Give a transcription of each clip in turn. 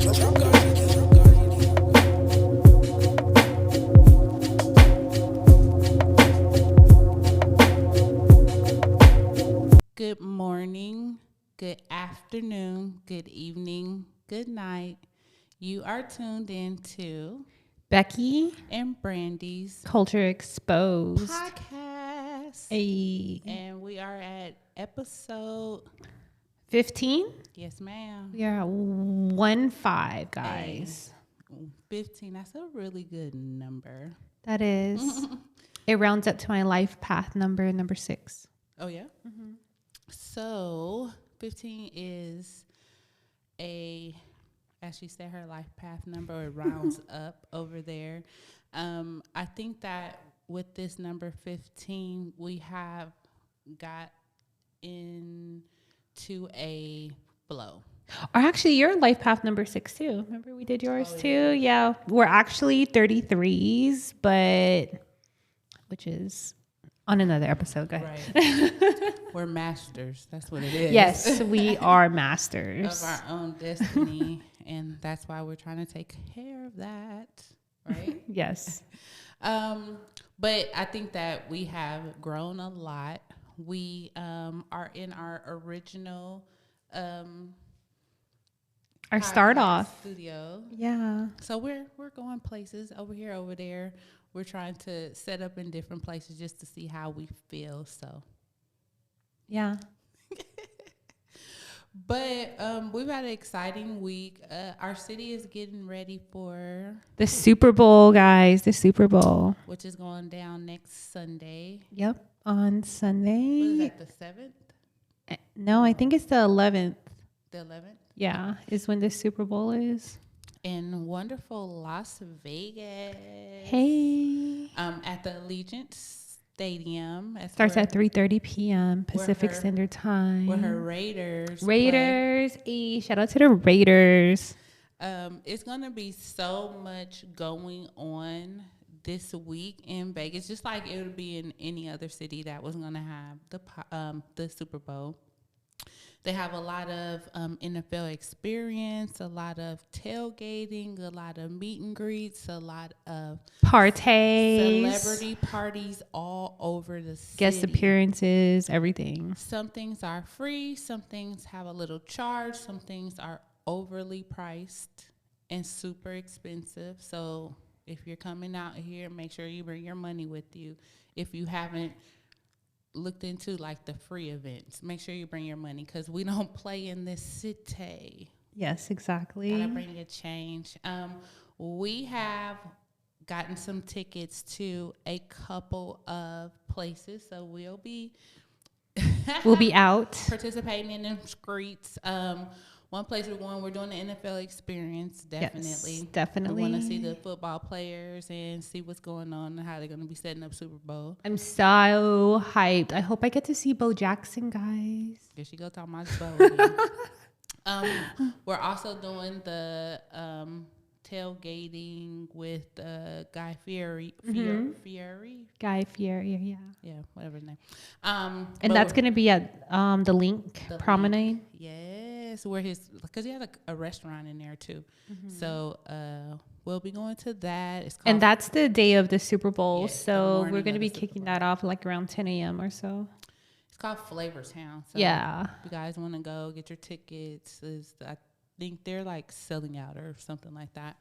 Good morning, good afternoon, good evening, good night. You are tuned into Becky, and Brandy's Culture Exposed. podcast. A And we are at episode 15. yes, ma'am. We are at 1-5, guys. 15. That's a really good number. That is. It rounds up to my life path number 6. Oh, yeah? Mm-hmm. So 15 is as she said, her life path number. It rounds up over there. I think that with this number 15, we have got into a flow. Or actually, your life path number 6 too. Remember we did yours too? Yeah. We're actually 33s, but which is on another episode. Go ahead. Right. We're masters. That's what it is. Yes, we are masters of our own destiny. And that's why we're trying to take care of that. Right? Yes. But I think that we have grown a lot. We are in our original Our start off studio. Yeah. So we're going places over here, over there. We're trying to set up in different places just to see how we feel. So yeah. But we've had an exciting week. Our city is getting ready for the Super Bowl, guys. The Super Bowl, which is going down next Sunday. Yep, on Sunday. What is that, the 7th? No, I think it's the 11th. The 11th? Yeah, is when the Super Bowl is. In wonderful Las Vegas. Hey. At the Allegiant Stadium. Starts at 3:30 p.m. Pacific Standard Time. Where her Raiders. Shout out to the Raiders. It's going to be so much going on this week in Vegas, just like it would be in any other city that was going to have the Super Bowl. They have a lot of NFL experience, a lot of tailgating, a lot of meet and greets, a lot of parties, celebrity parties all over the city. Guest appearances, everything. Some things are free. Some things have a little charge. Some things are overly priced and super expensive. So if you're coming out here, make sure you bring your money with you. If you haven't looked into like the free events, make sure you bring your money because we don't play in this city. Yes, exactly. Gotta bring a change. We have gotten some tickets to a couple of places, so we'll be out participating in them streets. One place we're doing the NFL experience, definitely. Yes, definitely. We want to see the football players and see what's going on and how they're going to be setting up Super Bowl. I'm so hyped. I hope I get to see Bo Jackson, guys. There she go talking about Bo. We're also doing the tailgating with Guy Fieri. Guy Fieri, yeah. Yeah, whatever his name. And that's going to be at the Link Promenade. Yes, where because he has a restaurant in there too. Mm-hmm. So we'll be going to that. And that's the day of the Super Bowl. Yes, so we're going to be kicking that off like around 10 a.m. or so. It's called Flavor Town. So yeah. If you guys want to go, get your tickets. I think they're like selling out or something like that.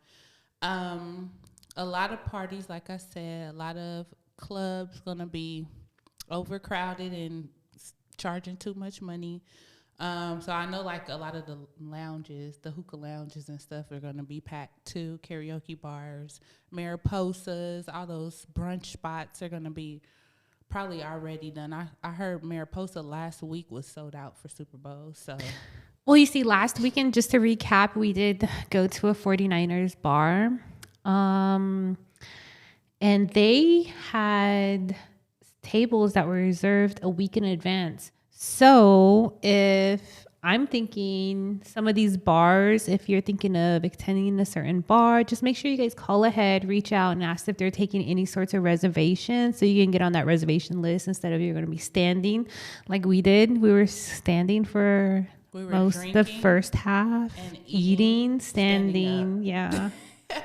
A lot of parties, like I said, a lot of clubs going to be overcrowded and charging too much money. So I know like a lot of the lounges, the hookah lounges and stuff are going to be packed too. Karaoke bars, Mariposas, all those brunch spots are going to be probably already done. I heard Mariposa last week was sold out for Super Bowl. So, well, you see, last weekend, just to recap, we did go to a 49ers bar. And they had tables that were reserved a week in advance. So if I'm thinking some of these bars, if you're thinking of attending a certain bar, just make sure you guys call ahead, reach out and ask if they're taking any sorts of reservations so you can get on that reservation list instead of you're going to be standing like we did. We were standing for We were most the drinking first half, and eating, standing standing. Yeah. up.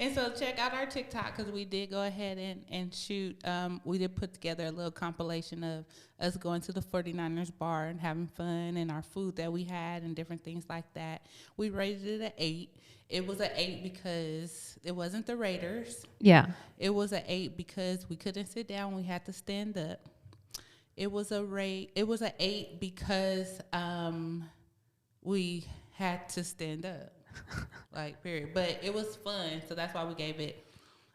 And so check out our TikTok because we did go ahead and shoot. We did put together a little compilation of us going to the 49ers bar and having fun and our food that we had and different things like that. We rated it an 8. It was an 8 because it wasn't the Raiders. Yeah. It was an 8 because we couldn't sit down. We had to stand up. It was an 8 because we had to stand up. Like, period. But it was fun, so that's why we gave it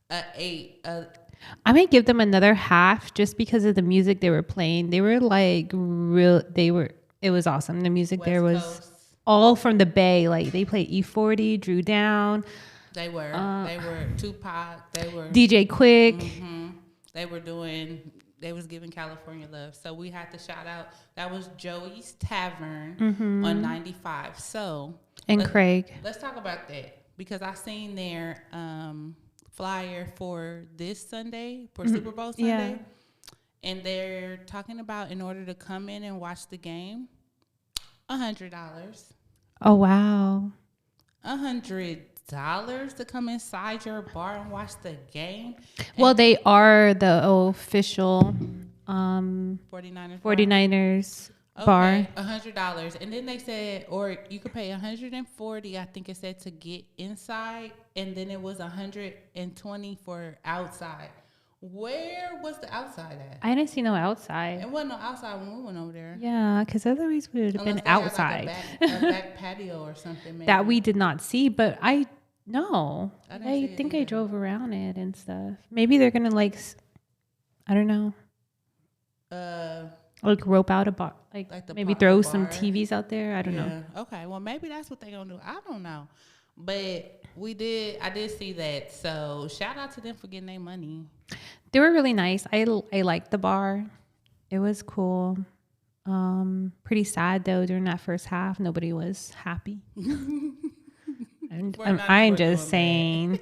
a 8. I might give them another half just because of the music they were playing. They were like it was awesome. The music West there was Coast. all from the Bay. Like they played E40, Drew Down. They were Tupac. They were DJ Quick. Mm-hmm. They was giving California love. So we had to shout out. That was Joey's Tavern on 95. So And Craig. Let's talk about that because I seen their flyer for this Sunday, for Super Bowl Sunday. Yeah. And they're talking about in order to come in and watch the game, $100. Oh, wow. $100 to come inside your bar and watch the game. Well, they are the official 49ers bar. $100. And then they said, or you could pay $140, I think it said, to get inside. And then it was $120 for outside. Where was the outside at? I didn't see no outside. It wasn't no outside when we went over there. Yeah, because otherwise we would have been outside. Like a back patio or something. Maybe. That we did not see, but I think I either. drove around it and stuff. Maybe they're gonna I don't know, like rope out a bar, like maybe throw some TVs out there. I don't know. Okay, well maybe that's what they're gonna do. I don't know, but I did see that. So shout out to them for getting their money. They were really nice. I liked the bar. It was cool. Pretty sad though during that first half. Nobody was happy. I'm just saying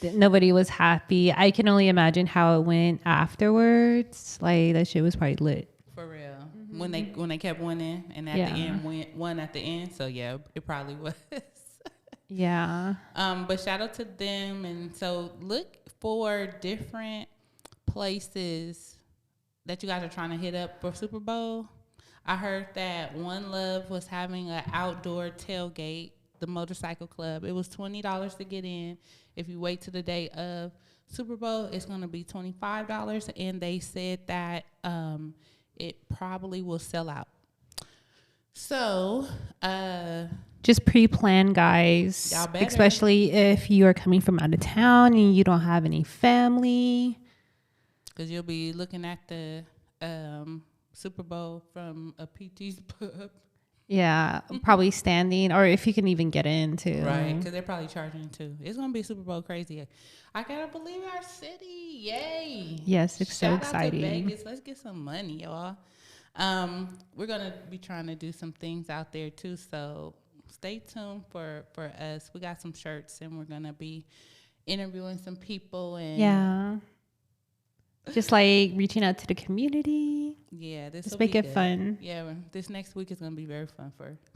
that nobody was happy. I can only imagine how it went afterwards. Like that shit was probably lit. For real. Mm-hmm. When they kept winning and at the end won at the end. So yeah, it probably was. Yeah. But shout out to them, and so look for different places that you guys are trying to hit up for Super Bowl. I heard that One Love was having an outdoor tailgate, the motorcycle club. It was $20 to get in. If you wait to the day of Super Bowl, it's going to be $25, and they said that it probably will sell out. So, just pre-plan, guys, especially if you are coming from out of town and you don't have any family. Because you'll be looking at the Super Bowl from a PT's pub. Yeah, probably standing, or if you can even get in too. Right, because they're probably charging too. It's going to be Super Bowl crazy. I got to believe our city. Yay. Yes, it's so exciting. Shout out to Vegas. Let's get some money, y'all. We're going to be trying to do some things out there too, so stay tuned for us. We got some shirts, and we're going to be interviewing some people. And yeah. Just like reaching out to the community. Yeah, this will make it fun. Yeah, this next week is going to be very fun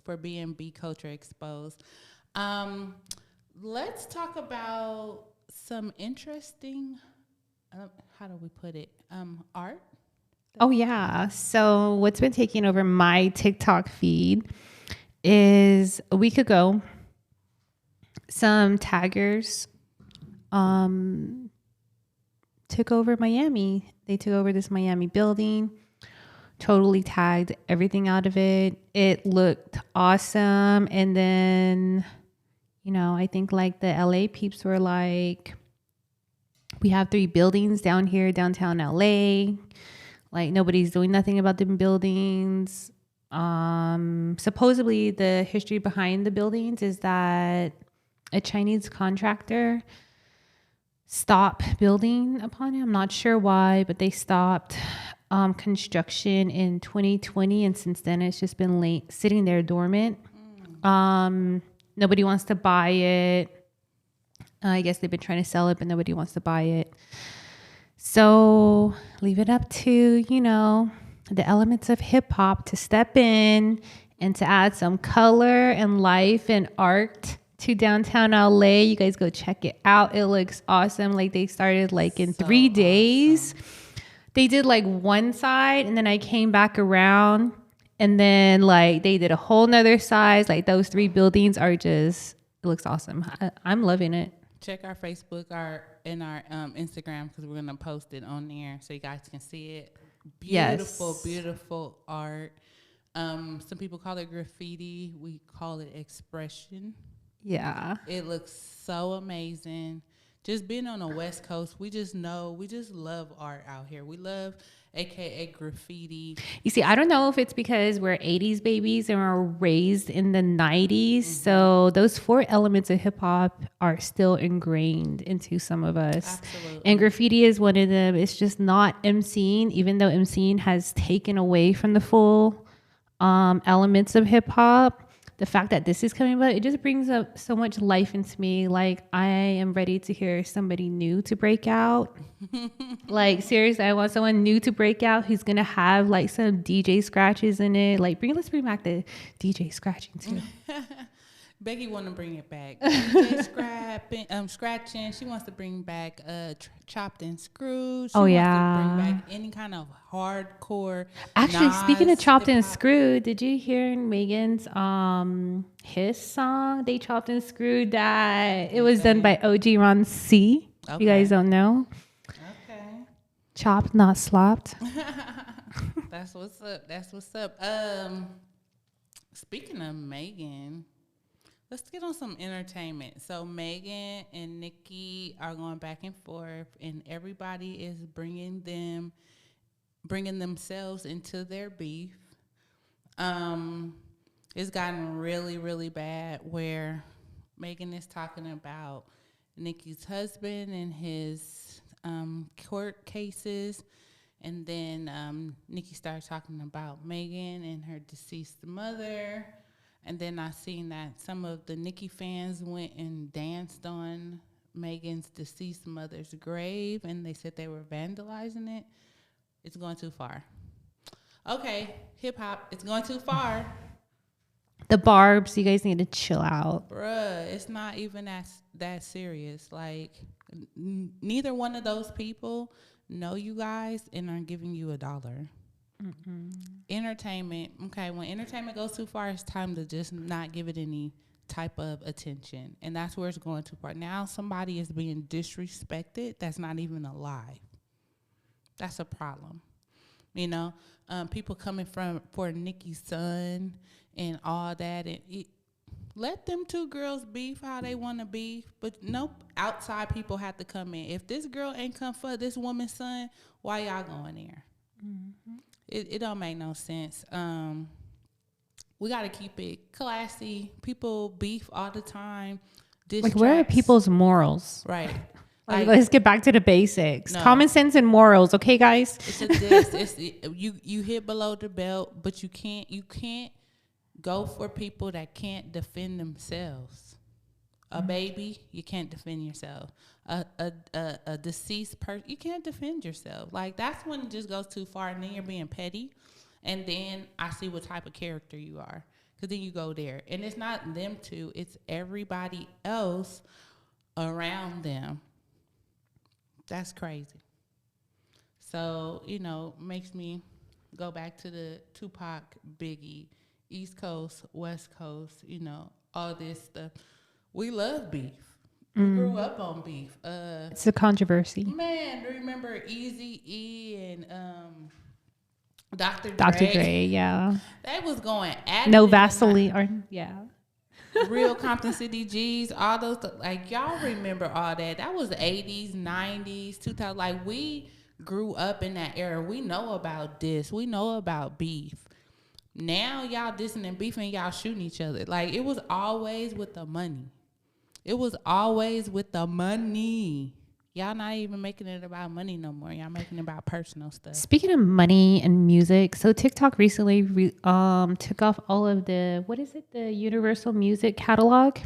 for B&B Culture Exposed. Let's talk about some interesting, how do we put it, art? Oh, yeah. So what's been taking over my TikTok feed is a week ago, some taggers took over Miami. They took over this Miami building, totally tagged everything out of it. It looked awesome. And then, I think like the LA peeps were like, we have 3 buildings down here, downtown LA. Like nobody's doing nothing about the buildings. Supposedly the history behind the buildings is that a Chinese contractor stopped building upon it. I'm not sure why, but they stopped construction in 2020, and since then it's just been sitting there dormant. Nobody wants to buy it. I guess they've been trying to sell it, but nobody wants to buy it. So leave it up to, the elements of hip hop to step in And to add some color and life and art to downtown LA, you guys go check it out. It looks awesome. Like they started like in So 3 days. awesome. They did like one side and then I came back around and then like they did a whole nother side. Like those 3 buildings are just, it looks awesome. I'm loving it. Check our Facebook and our Instagram because we're gonna post it on there so you guys can see it. Beautiful, Yes. beautiful art. Some people call it graffiti. We call it expression. Yeah. It looks so amazing. Just being on the West Coast, we just love art out here. We love AKA graffiti. You see, I don't know if it's because we're 80s babies and we're raised in the 90s. So those 4 elements of hip hop are still ingrained into some of us. Absolutely. And graffiti is one of them. It's just not MCing, even though MCing has taken away from the full elements of hip hop. The fact that this is coming about, it just brings up so much life into me. Like, I am ready to hear somebody new to break out. Like, seriously, I want someone new to break out who's going to have, like, some DJ scratches in it. Like, let's bring back the DJ scratching, too. Becky want to bring it back. DJ scratching. She wants to bring back chopped and screwed. She wants to bring back any kind of hardcore. Actually, speaking of chopped and hip-hop. screwed, did you hear Megan's his song? They chopped and screwed that. It was done by OG Ron C. Okay. You guys don't know. Okay. Chopped, not slopped. That's what's up. That's what's up. Speaking of Megan, let's get on some entertainment. So Megan and Nikki are going back and forth, and everybody is bringing themselves into their beef. It's gotten really, really bad where Megan is talking about Nikki's husband and his court cases. And then Nikki started talking about Megan and her deceased mother. And then I seen that some of the Nikki fans went and danced on Megan's deceased mother's grave, and they said they were vandalizing it. It's going too far. Okay, hip hop, it's going too far. The Barbs, you guys need to chill out. Bruh, it's not even that serious. Like, neither one of those people know you guys and are giving you $1. Entertainment, okay, when entertainment goes too far, it's time to just not give it any type of attention. And that's where it's going too far. Now somebody is being disrespected that's not even alive. That's a problem. You know, people coming for Nikki's son and all that. And let them 2 girls beef how they want to beef, but nope, outside people have to come in. If this girl ain't come for this woman's son, why y'all going there? It don't make no sense. We got to keep it classy. People beef all the time. Like, where are people's morals? Right. Like, let's get back to the basics. No. Common sense and morals, okay, guys? It's a diss. You hit below the belt, but you can't go for people that can't defend themselves. A baby, you can't defend yourself. A deceased person, you can't defend yourself. Like, that's when it just goes too far, and then you're being petty. And then I see what type of character you are, because then you go there, and it's not them 2; it's everybody else around them. That's crazy. So, makes me go back to the Tupac, Biggie, East Coast, West Coast, all this stuff. We love beef. We grew up on beef. It's a controversy. Man, remember Eazy-E and Dr. Dre? Dr. Dre, yeah. They was going at No it. Vaseline, or yeah. Real Compton City G's, all those, like, y'all remember all that. That was the 80s, 90s, 2000. Like, we grew up in that era. We know about this. We know about beef. Now y'all dissing and beefing, y'all shooting each other. Like, it was always with the money. It was always with the money. Y'all not even making it about money no more. Y'all making it about personal stuff. Speaking of money and music, so TikTok recently took off all of the, the Universal Music catalog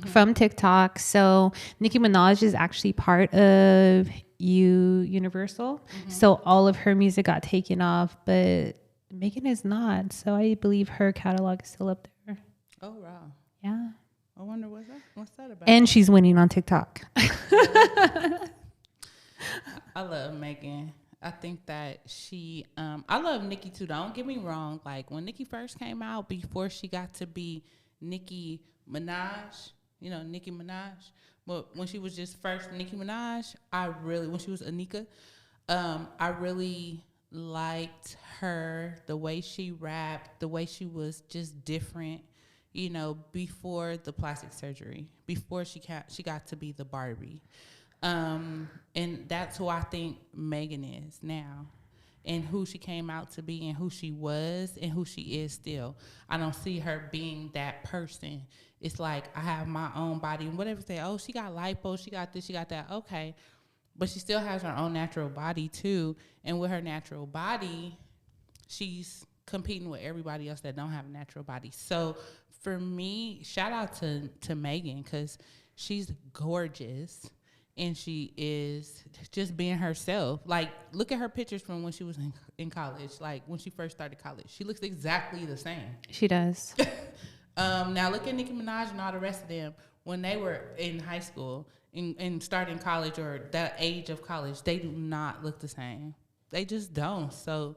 from TikTok. So Nicki Minaj is actually part of Universal. So all of her music got taken off, but Megan is not. So I believe her catalog is still up there. Oh wow. Yeah. I wonder what's that about. And she's winning on TikTok. I love Megan. I think that I love Nicki too. Don't get me wrong. Like when Nicki first came out, before she got to be Nicki Minaj, Nicki Minaj. But when she was just first Nicki Minaj, when she was Anika, I really liked her, the way she rapped, the way she was just different, before the plastic surgery, before she got to be the Barbie. And that's who I think Megan is now, and who she came out to be, and who she was, and who she is still. I don't see her being that person. It's like, I have my own body, and whatever say, oh, she got lipo, she got this, she got that. Okay, but she still has her own natural body too, and with her natural body, she's competing with everybody else that don't have a natural body. So for me, shout out to Megan, because she's gorgeous. And she is just being herself. Like, look at her pictures from when she was in college. Like, when she first started college. She looks exactly the same. She does. Now, look at Nicki Minaj and all the rest of them. When they were in high school and starting college, or that age of college, they do not look the same. They just don't. So,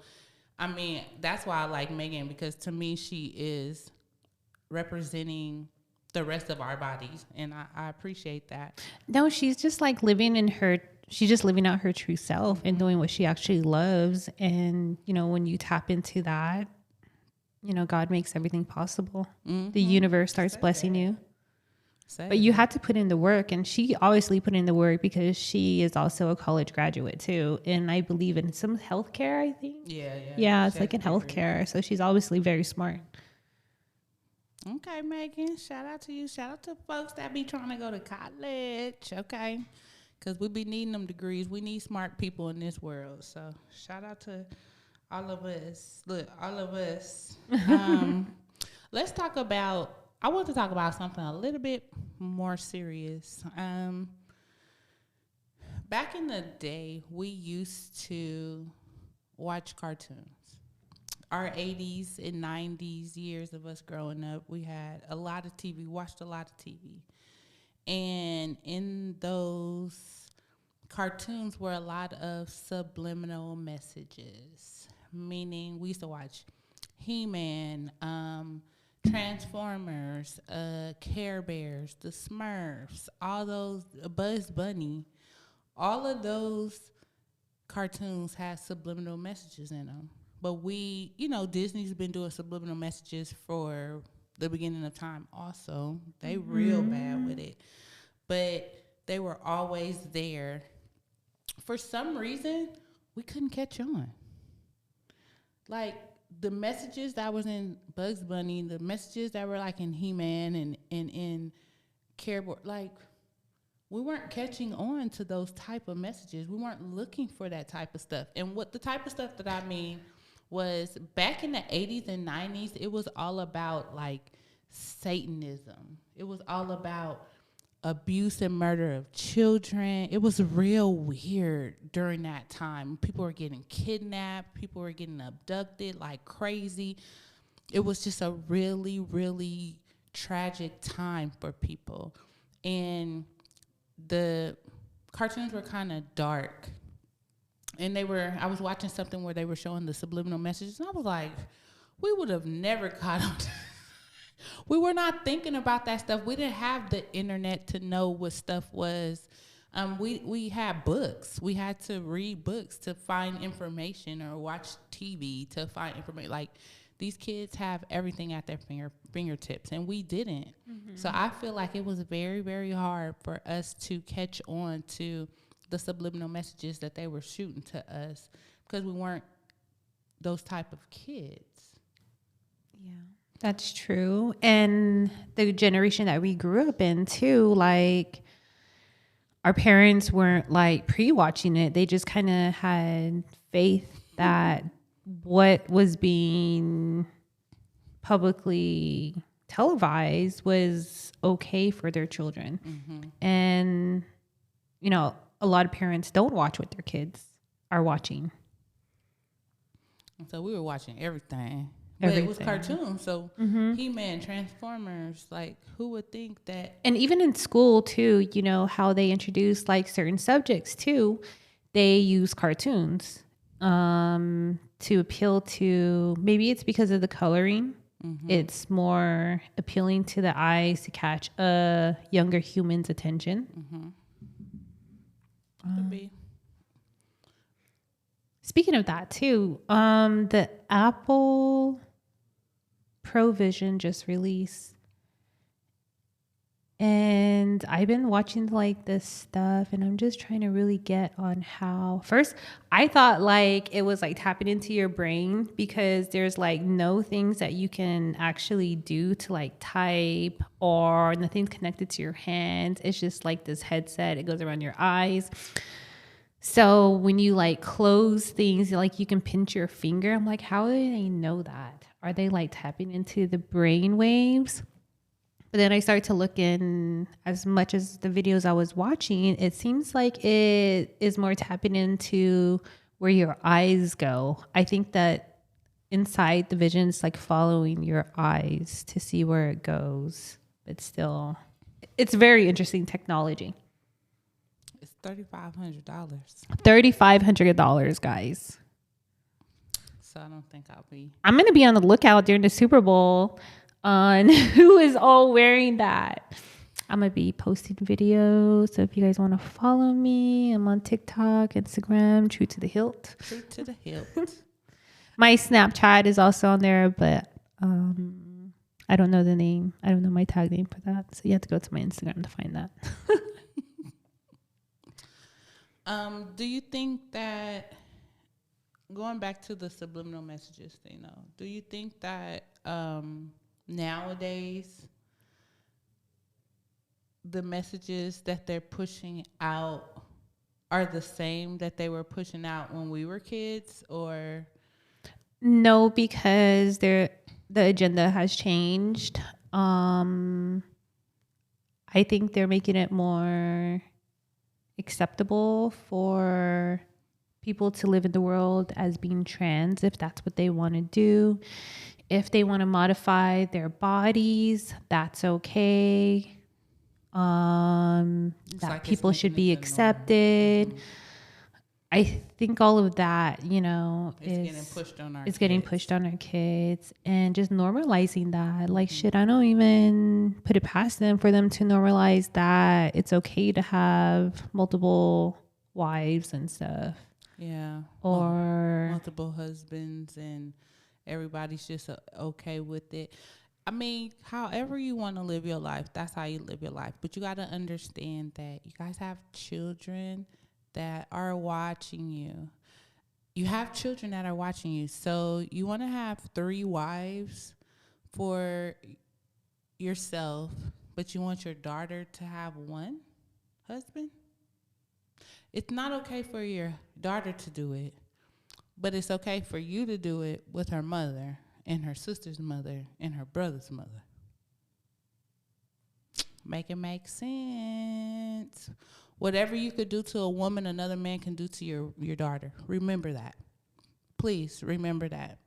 I mean, that's why I like Megan, because to me, she is representing the rest of our bodies, and I appreciate that. No, she's just like she's just living out her true self and doing what she actually loves. And, when you tap into that, God makes everything possible. Mm-hmm. The universe starts blessing you. But you had to put in the work, and she obviously put in the work because she is also a college graduate too. And I believe in some healthcare, I think. Yeah, it's like in healthcare. So she's obviously very smart. Okay, Megan, shout out to you. Shout out to folks that be trying to go to college, okay? Because we be needing them degrees. We need smart people in this world. So shout out to all of us. Look, all of us. Let's talk about, I want to talk about something a little bit more serious. Back in the day, we used to watch cartoons. Our 80s and 90s years of us growing up, we had a lot of TV, watched a lot of TV. And in those cartoons were a lot of subliminal messages, meaning we used to watch He-Man, Transformers, Care Bears, the Smurfs, all those, Bugs Bunny, all of those cartoons had subliminal messages in them. But Disney's been doing subliminal messages for the beginning of time also. They real bad with it. But they were always there. For some reason, we couldn't catch on. Like, the messages that was in Bugs Bunny, the messages that were like in He-Man and in Care Bears, like, we weren't catching on to those type of messages. We weren't looking for that type of stuff. And what the type of stuff that I mean was, back in the 80s and 90s, it was all about like Satanism. It was all about abuse and murder of children. It was real weird during that time. People were getting kidnapped. People were getting abducted like crazy. It was just a really, really tragic time for people. And the cartoons were kind of dark. And I was watching something where they were showing the subliminal messages, and I was like, we would have never caught on. We were not thinking about that stuff. We didn't have the internet to know what stuff was. We had books. We had to read books to find information, or watch TV to find information. Like, these kids have everything at their fingertips, and we didn't. Mm-hmm. So I feel like it was very, very hard for us to catch on to the subliminal messages that they were shooting to us, because we weren't those type of kids. Yeah, that's true. And the generation that we grew up in too, like, our parents weren't like pre-watching it. They just kind of had faith that what was being publicly televised was okay for their children. Mm-hmm. And, a lot of parents don't watch what their kids are watching. So we were watching everything. But it was Everything. cartoons. So Mm-hmm. He-Man, Transformers, like who would think that? And even in school too, you know how they introduce like certain subjects too. They use cartoons to appeal to. Maybe it's because of the coloring. It's more appealing to the eyes to catch a younger human's attention. Could be. Speaking of that too, the Apple Provision just released. And I've been watching like this stuff and I'm just trying to really get on how. First, I thought like it was like tapping into your brain because there's like no things that you can actually do to like type or nothing's connected to your hands. It's just like this headset. It goes around your eyes. So when you like close things, like you can pinch your finger. I'm like, how do they know that? Are they like tapping into the brain waves? But then I started to look in as much as the videos I was watching, it seems like it is more tapping into where your eyes go. I think that inside the vision is like following your eyes to see where it goes. But still, it's very interesting technology. It's $3,500. $3,500, guys. So I don't think I'll be. I'm going to be on the lookout during the Super Bowl on who is all wearing that. I'm going to be posting videos. So if you guys want to follow me, I'm on TikTok, Instagram, True to the Hilt. True to the hilt. My Snapchat is also on there, but I don't know the name. I don't know my tag name for that. So you have to go to my Instagram to find that. Do you think that, going back to the subliminal messages thing, though, do you think that nowadays the messages that they're pushing out are the same that they were pushing out when we were kids, or? No, because the agenda has changed. I think they're making it more acceptable for people to live in the world as being trans if that's what they want to do. If they want to modify their bodies, that's okay. That like people it's should making be it the norm. accepted. I think all of that, you know, It's getting pushed on our it's kids. getting pushed on our kids and just normalizing that. Like, shit, I don't even put it past them for them to normalize that it's okay to have multiple wives and stuff. Yeah. Or multiple husbands, and everybody's just okay with it. I mean, however you want to live your life, that's how you live your life. But you got to understand that you guys have children that are watching you. You have children that are watching you. So you want to have 3 wives for yourself, but you want your daughter to have 1 husband? It's not okay for your daughter to do it, but it's okay for you to do it with her mother and her sister's mother and her brother's mother. Make it make sense. Whatever you could do to a woman, another man can do to your daughter. Remember that. Please remember that.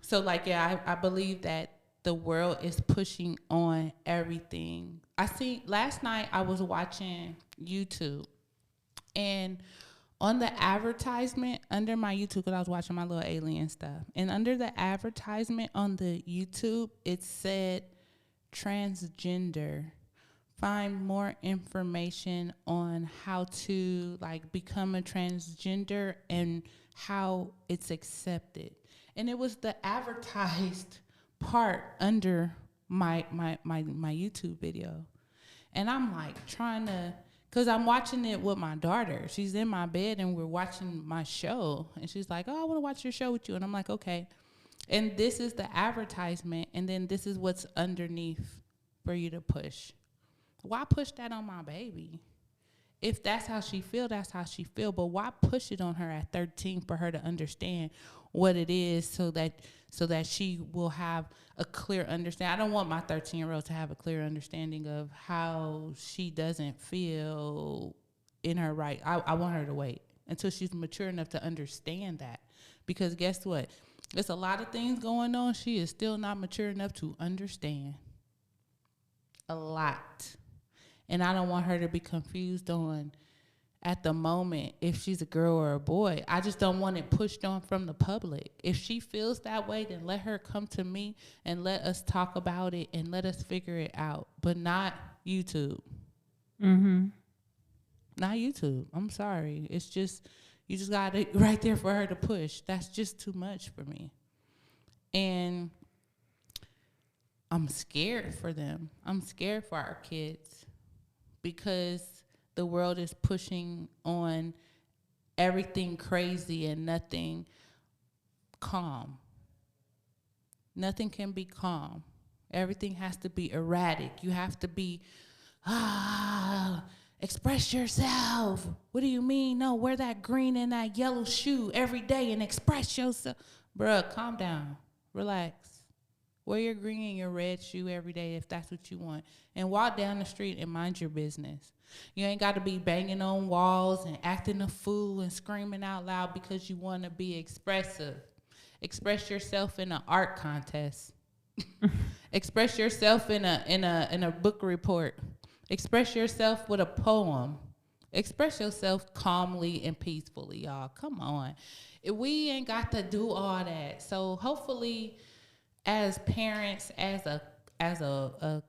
So like, yeah, I believe that the world is pushing on everything. I see, last night I was watching YouTube, and on the advertisement under my YouTube, because I was watching my little alien stuff, and under the advertisement on the YouTube, it said transgender. Find more information on how to like become a transgender and how it's accepted. And it was the advertised part under my YouTube video. And I'm like trying to, because I'm watching it with my daughter. She's in my bed and we're watching my show. And she's like, oh, I want to watch your show with you. And I'm like, okay. And this is the advertisement. And then this is what's underneath for you to push. Why push that on my baby? If that's how she feel, that's how she feel. But why push it on her at 13 for her to understand what it is, so that she will have a clear understanding? I don't want my 13-year-old to have a clear understanding of how she doesn't feel in her right. I want her to wait. until she's mature enough to understand that. Because guess what? There's a lot of things going on she is still not mature enough to understand. A lot. And I don't want her to be confused on at the moment if she's a girl or a boy. I just don't want it pushed on from the public. If she feels that way, then let her come to me and let us talk about it and let us figure it out. But not YouTube. Mm-hmm. Not YouTube. I'm sorry. It's just, you just got it right there for her to push. That's just too much for me. And I'm scared for them. I'm scared for our kids because the world is pushing on everything crazy and nothing calm. Nothing can be calm. Everything has to be erratic. You have to be, express yourself. What do you mean? No, wear that green and that yellow shoe every day and express yourself. Bruh, calm down. Relax. Wear your green and your red shoe every day if that's what you want. And walk down the street and mind your business. You ain't got to be banging on walls and acting a fool and screaming out loud because you want to be expressive. Express yourself in an art contest. Express yourself in a book report. Express yourself with a poem. Express yourself calmly and peacefully, y'all. Come on. We ain't got to do all that. So hopefully, as parents, as a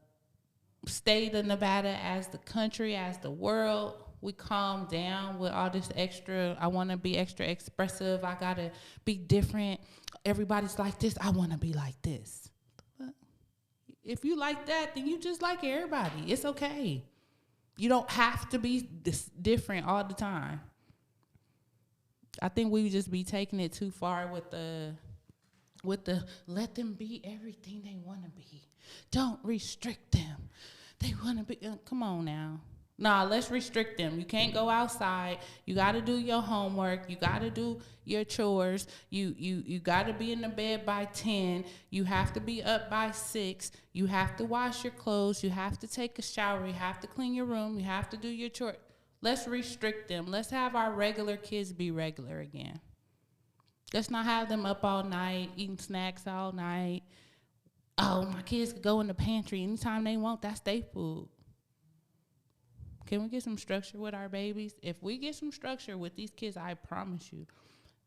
state of Nevada, as the country, as the world, we calm down with all this extra, I want to be extra expressive, I got to be different, everybody's like this, I want to be like this. But if you like that, then you just like everybody. It's okay. You don't have to be this different all the time. I think we just be taking it too far with the let them be everything they want to be. Don't restrict them. They want to be, come on now. Nah, let's restrict them. You can't go outside. You got to do your homework. You got to do your chores. You got to be in the bed by 10. You have to be up by 6. You have to wash your clothes. You have to take a shower. You have to clean your room. You have to do your chores. Let's restrict them. Let's have our regular kids be regular again. Let's not have them up all night, eating snacks all night. Oh, my kids could go in the pantry anytime they want. That's their food. Can we get some structure with our babies? If we get some structure with these kids, I promise you,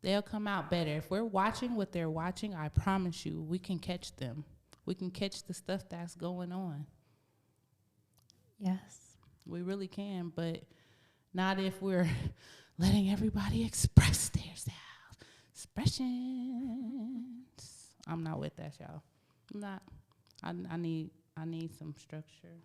they'll come out better. If we're watching what they're watching, I promise you, we can catch them. We can catch the stuff that's going on. Yes. We really can, but not if we're letting everybody express themselves. Expressions. I'm not with that, y'all. I'm not. I need some structure.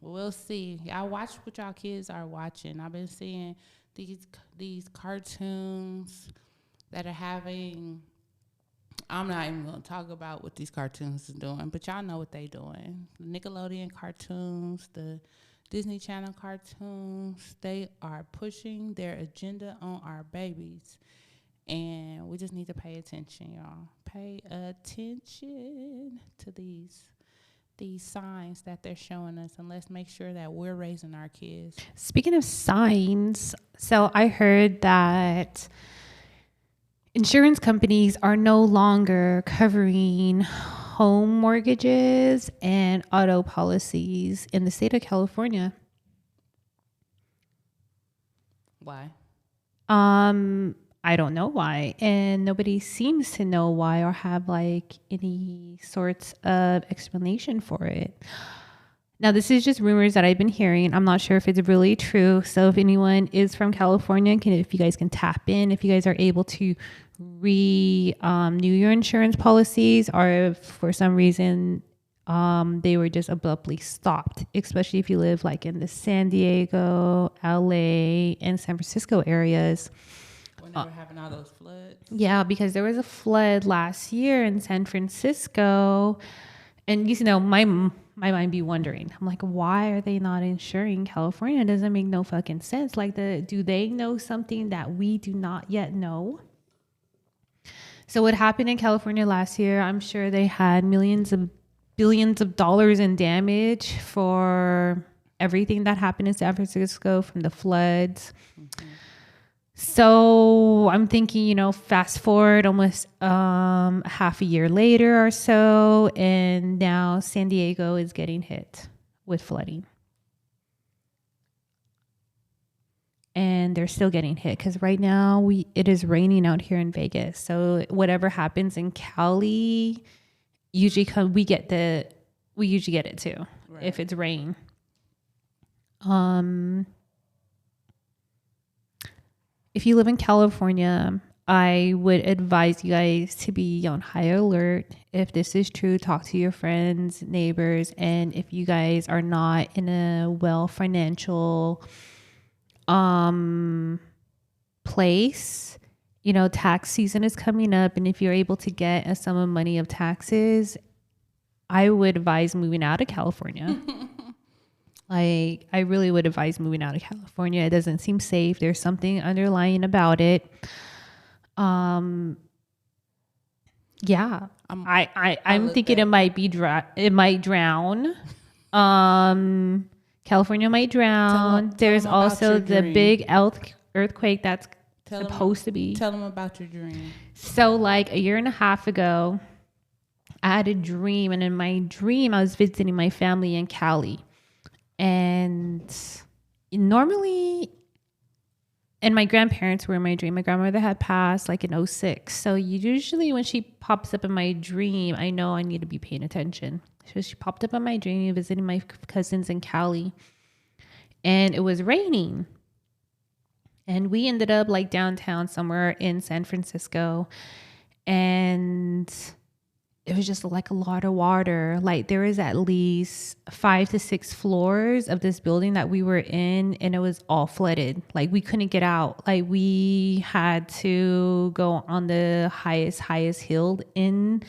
We'll see. Y'all watch what y'all kids are watching. I've been seeing these cartoons that are having. I'm not even gonna talk about what these cartoons is doing, but y'all know what they doing. The Nickelodeon cartoons, the Disney Channel cartoons, they are pushing their agenda on our babies. And we just need to pay attention, y'all. Pay attention to these signs that they're showing us, and let's make sure that we're raising our kids. Speaking of signs, so I heard that insurance companies are no longer covering home mortgages and auto policies in the state of California. Why? I don't know why, and nobody seems to know why or have like any sorts of explanation for it. Now, this is just rumors that I've been hearing. I'm not sure if it's really true. So if anyone is from California, if you guys can tap in, if you guys are able to renew your insurance policies, or if for some reason they were just abruptly stopped, especially if you live like in the San Diego, LA, and San Francisco areas. When they were having all those floods. Yeah, because there was a flood last year in San Francisco, and you know, my mind be wondering, I'm like, why are they not insuring California? It doesn't make no fucking sense. Like, do they know something that we do not yet know? So what happened in California last year, I'm sure they had billions of dollars in damage for everything that happened in San Francisco from the floods. So I'm thinking, fast forward almost half a year later or so, and now San Diego is getting hit with flooding. And they're still getting hit because right now it is raining out here in Vegas. So whatever happens in Cali, we usually get it too, right, if it's rain. If you live in California, I would advise you guys to be on high alert. If this is true, talk to your friends, neighbors, and if you guys are not in a financial place, tax season is coming up, and if you're able to get a sum of money of taxes, I would advise moving out of California. I really would advise moving out of California. It doesn't seem safe. There's something underlying about it. Yeah. I'm thinking it might drown. California might drown. There's also the big earthquake that's supposed to be. Tell them about your dream. So like a year and a half ago, I had a dream, and in my dream, I was visiting my family in Cali. And normally, and my grandparents were in my dream. My grandmother had passed like in 2006. So usually when she pops up in my dream, I know I need to be paying attention. So she popped up in my dream visiting my cousins in Cali. And it was raining. And we ended up like downtown somewhere in San Francisco. And it was just like a lot of water. Like there was at least 5 to 6 floors of this building that we were in, and it was all flooded. Like we couldn't get out. Like we had to go on the highest hill in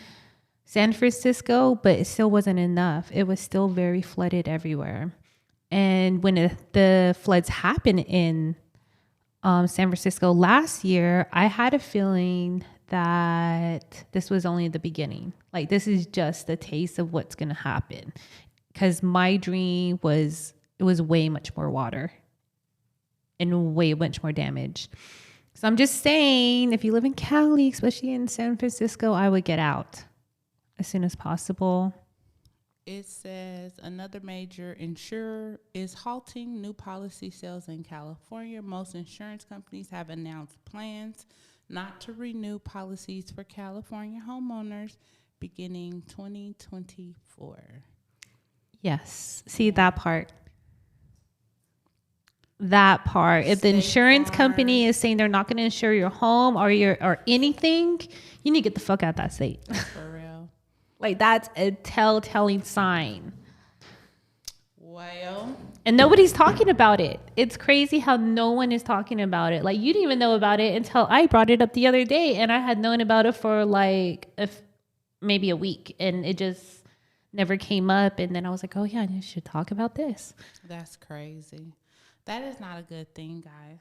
San Francisco, but it still wasn't enough. It was still very flooded everywhere. And when the floods happened in San Francisco last year, I had a feeling that this was only the beginning. Like this is just a taste of what's going to happen. Because my dream was way much more water and way much more damage. So I'm just saying, if you live in Cali, especially in San Francisco, I would get out as soon as possible. It says another major insurer is halting new policy sales in California. Most insurance companies have announced plans not to renew policies for California homeowners beginning 2024. Yes. See that part. That part. If the insurance company is saying they're not going to insure your home or anything, you need to get the fuck out of that state. For real. Like that's a telltale sign. Well, and nobody's talking about it. It's crazy how no one is talking about it. Like you didn't even know about it until I brought it up the other day, and I had known about it for like maybe a week, and it just never came up. And then I was like, oh yeah, you should talk about this. That's crazy. That is not a good thing, guys.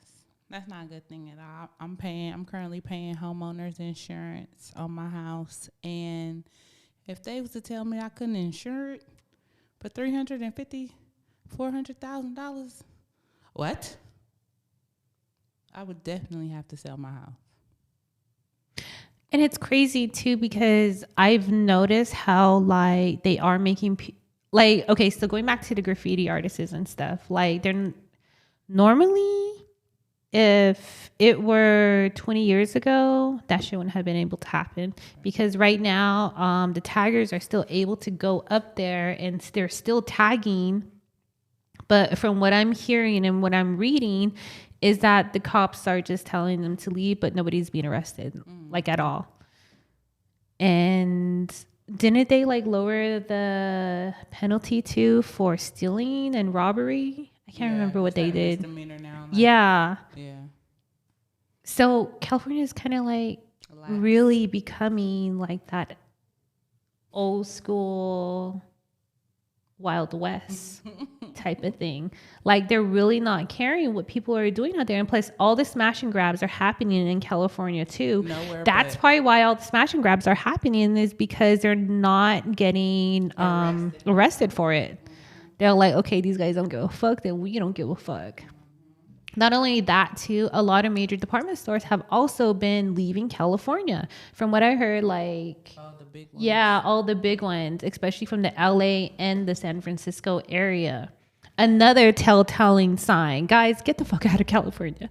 That's not a good thing at all. I'm currently paying homeowners insurance on my house, and if they was to tell me I couldn't insure it for $400,000, what? I would definitely have to sell my house. And it's crazy too, because I've noticed how like they are making okay, so going back to the graffiti artists and stuff, like they're normally, if it were 20 years ago, that shit wouldn't have been able to happen, because right now the taggers are still able to go up there and they're still tagging. But from what I'm hearing and what I'm reading is that the cops are just telling them to leave, but nobody's being arrested like at all. And didn't they like lower the penalty too for stealing and robbery? I can't remember what they did. Now, like, yeah. Yeah. So California is kind of like really becoming like that old school Wild West type of thing. Like they're really not caring what people are doing out there. And plus all the smash and grabs are happening in California too. That's probably why all the smash and grabs are happening, is because they're not getting arrested for it. They're like, okay, these guys don't give a fuck, then we don't give a fuck. Not only that, too, a lot of major department stores have also been leaving California. From what I heard, like, Oh, the big ones. yeah, all the big ones, especially from the LA and the San Francisco area. Another telltale sign. Guys, get the fuck out of California.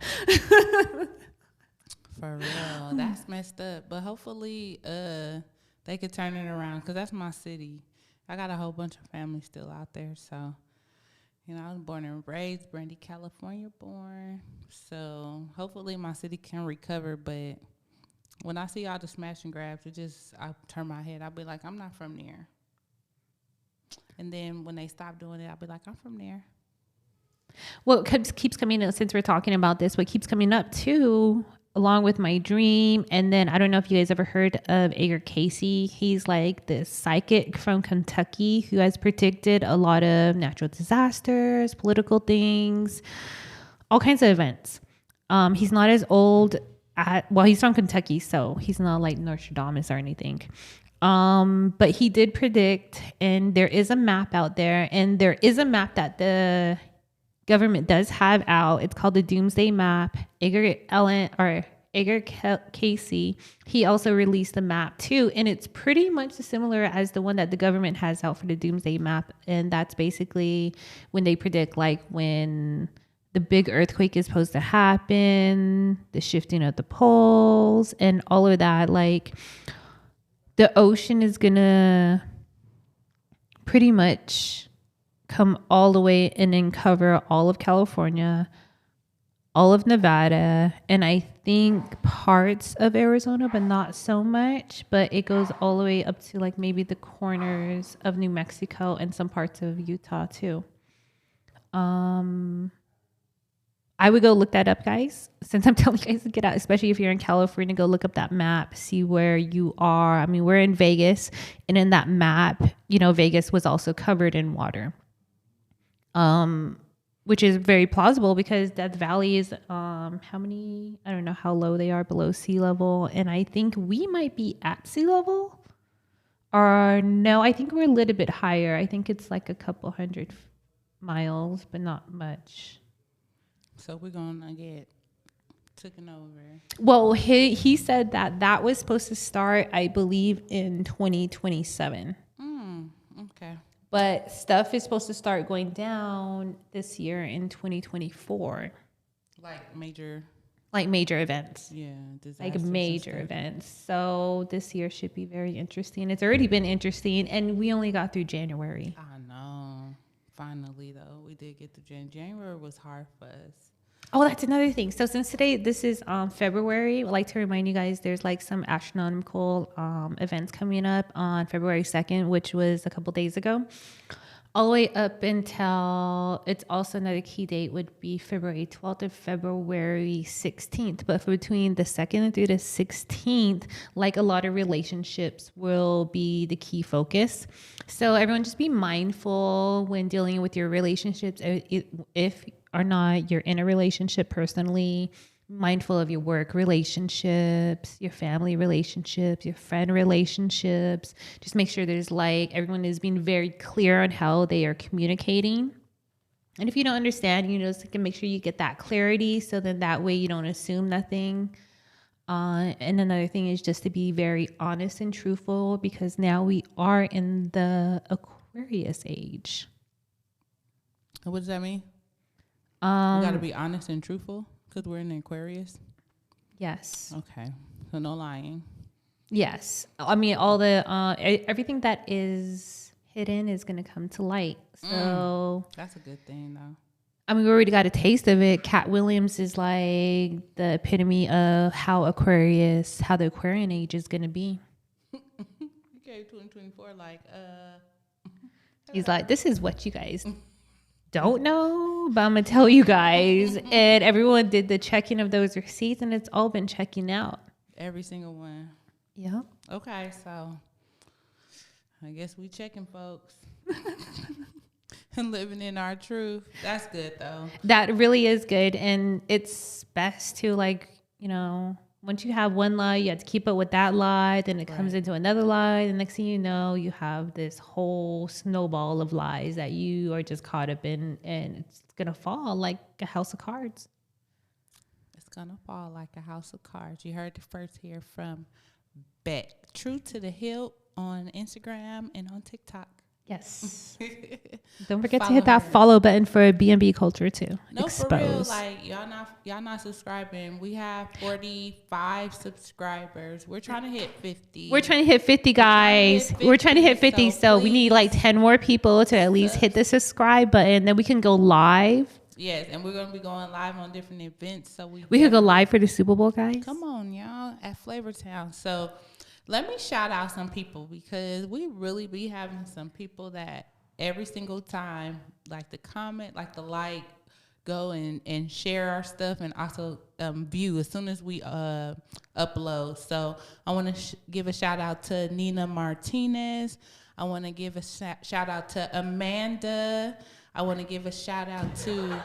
For real. That's messed up. But hopefully they could turn it around because that's my city. I got a whole bunch of family still out there. So, you know, I was born and raised, Brandy, California born. So hopefully my city can recover. But when I see all the smash and grabs, I turn my head. I'll be like, I'm not from there. And then when they stop doing it, I'll be like, I'm from there. What keeps coming up, since we're talking about this, what keeps coming up too, along with my dream, and then I don't know if you guys ever heard of Edgar Casey. He's like this psychic from Kentucky who has predicted a lot of natural disasters, political things, all kinds of events. He's not as old. He's from Kentucky, so he's not like Nostradamus or anything. But he did predict, and there is a map out there, and there is a map that the government does have out. It's called the Doomsday Map. Edgar Casey, he also released the map too, and it's pretty much similar as the one that the government has out for the Doomsday Map, and that's basically when they predict like when the big earthquake is supposed to happen, the shifting of the poles, and all of that. Like, the ocean is gonna pretty much come all the way and then cover all of California, all of Nevada, and I think parts of Arizona, but not so much. But it goes all the way up to like maybe the corners of New Mexico and some parts of Utah too. I would go look that up, guys. Since I'm telling you guys to get out, especially if you're in California, go look up that map, see where you are. I mean, we're in Vegas, and in that map, you know, Vegas was also covered in water. Which is very plausible because Death Valley is, I don't know how low they are below sea level. And I think we might be at sea level, or no, I think we're a little bit higher. I think it's like a couple hundred miles, but not much. So we're going to get taken over. Well, he said that was supposed to start, I believe, in 2027. Okay. But stuff is supposed to start going down this year in 2024. Like major events. Yeah. Like major events. So this year should be very interesting. It's already been interesting, and we only got through January. I know. Finally, though, we did get through January. Was hard for us. Oh, that's another thing. So since this is February, I'd like to remind you guys there's like some astronomical events coming up on February 2nd, which was a couple days ago. All the way up until, it's also another key date would be February 12th and February 16th. But for between the 2nd through the 16th, like a lot of relationships will be the key focus. So everyone just be mindful when dealing with your relationships. If or not you're in a relationship personally, mindful of your work relationships, your family relationships, your friend relationships. Just make sure there's like everyone is being very clear on how they are communicating. And if you don't understand, you just can make sure you get that clarity, so then that way you don't assume nothing. And another thing is just to be very honest and truthful, because now we are in the Aquarius age. What does that mean? We got to be honest and truthful because we're in Aquarius. Yes. Okay. So no lying. Yes. I mean, all the everything that is hidden is going to come to light. So that's a good thing, though. I mean, we already got a taste of it. Cat Williams is like the epitome of how the Aquarian age is going to be. Okay, 2024, like, He's like, this is what you guys don't know, but I'm going to tell you guys. And everyone did the checking of those receipts, and it's all been checking out. Every single one. Yeah. Okay, so I guess we checking, folks. And living in our truth. That's good, though. That really is good. And it's best to, like, you know, once you have one lie, you have to keep up with that lie. Then it comes Right. into another lie. The next thing you know, you have this whole snowball of lies that you are just caught up in, and it's gonna fall like a house of cards. It's gonna fall like a house of cards. You heard it first here from Beck. True to the hilt on Instagram and on TikTok. Yes. Don't forget to hit Follow that her. follow button for B&B Culture too. No, for real. Like y'all not subscribing. We have 45 subscribers. We're trying to hit 50. We're trying to hit 50, guys. We're trying to hit 50. So we need like 10 more people to at least hit the subscribe button. Then we can go live. Yes, and we're gonna be going live on different events. So we could go live for the Super Bowl, guys. Come on, y'all, at Flavortown. So let me shout out some people, because we really be having some people that every single time like to comment, like to like, go and share our stuff, and also view as soon as we upload. So I want to give a shout out to Nina Martinez. I want to give a shout out to Amanda. I want to give a shout out to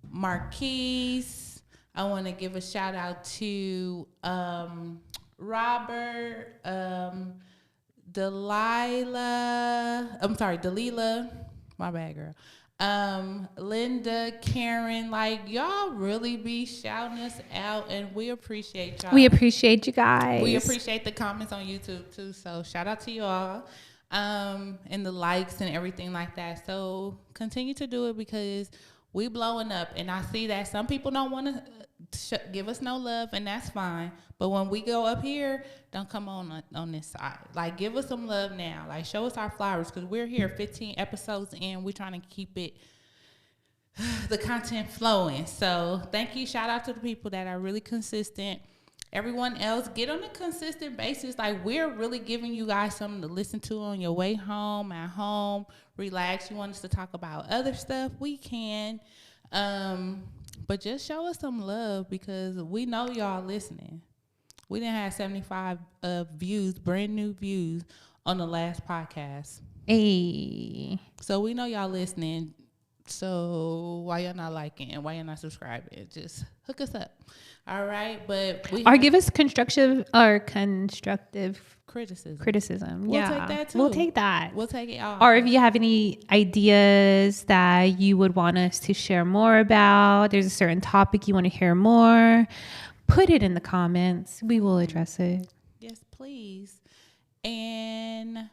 Marquise. I want to give a shout out to Robert, Delilah, my bad, girl. Linda, Karen, like y'all really be shouting us out, and we appreciate y'all. We appreciate you guys. We appreciate the comments on YouTube too. So shout out to y'all, and the likes and everything like that. So continue to do it, because we blowing up, and I see that some people don't want to give us no love, and that's fine. But when we go up here, don't come on this side. Like, give us some love now. Like, show us our flowers, because we're here 15 episodes in. We're trying to keep it, the content flowing. So thank you. Shout out to the people that are really consistent. Everyone else, get on a consistent basis. Like, we're really giving you guys something to listen to on your way home, at home, relax. You want us to talk about other stuff, we can. But just show us some love, because we know y'all listening. We didn't have 75 views, brand new views on the last podcast. Hey. So we know y'all listening. So why y'all not liking? Why y'all not subscribing? Just hook us up. All right. But give us constructive criticism. We'll take that too. We'll take that. We'll take it all. Or if you have any ideas that you would want us to share more about, there's a certain topic you want to hear more, put it in the comments. We will address it. Yes, please. And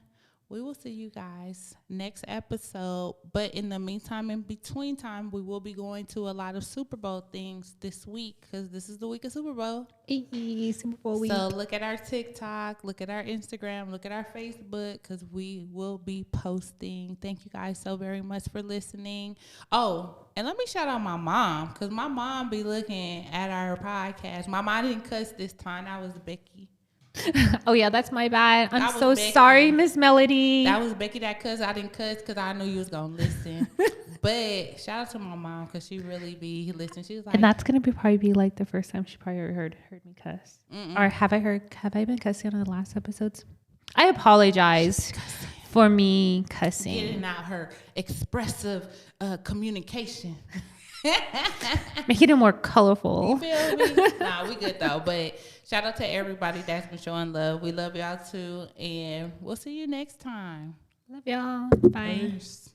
we will see you guys next episode. But in the meantime, in between time, we will be going to a lot of Super Bowl things this week, because this is the week of Super Bowl. Super Bowl week. So look at our TikTok, look at our Instagram, look at our Facebook, because we will be posting. Thank you guys so very much for listening. Oh, and let me shout out my mom, because my mom be looking at our podcast. My mom didn't cuss this time. That was Becky. Oh yeah, that's my bad. I'm so sorry, Miss Melody. That was Becky that cuss. I didn't cuss because I knew you was gonna listen. But shout out to my mom, because she really be listening. She was like, and that's gonna probably be like the first time she probably heard me cuss. Or have I been cussing on the last episodes? I apologize for me cussing. Getting out her expressive communication. Making it more colorful. You feel me? Nah, we good though. But shout out to everybody that's been showing love. We love y'all too. And we'll see you next time. Love y'all. Bye. Peace.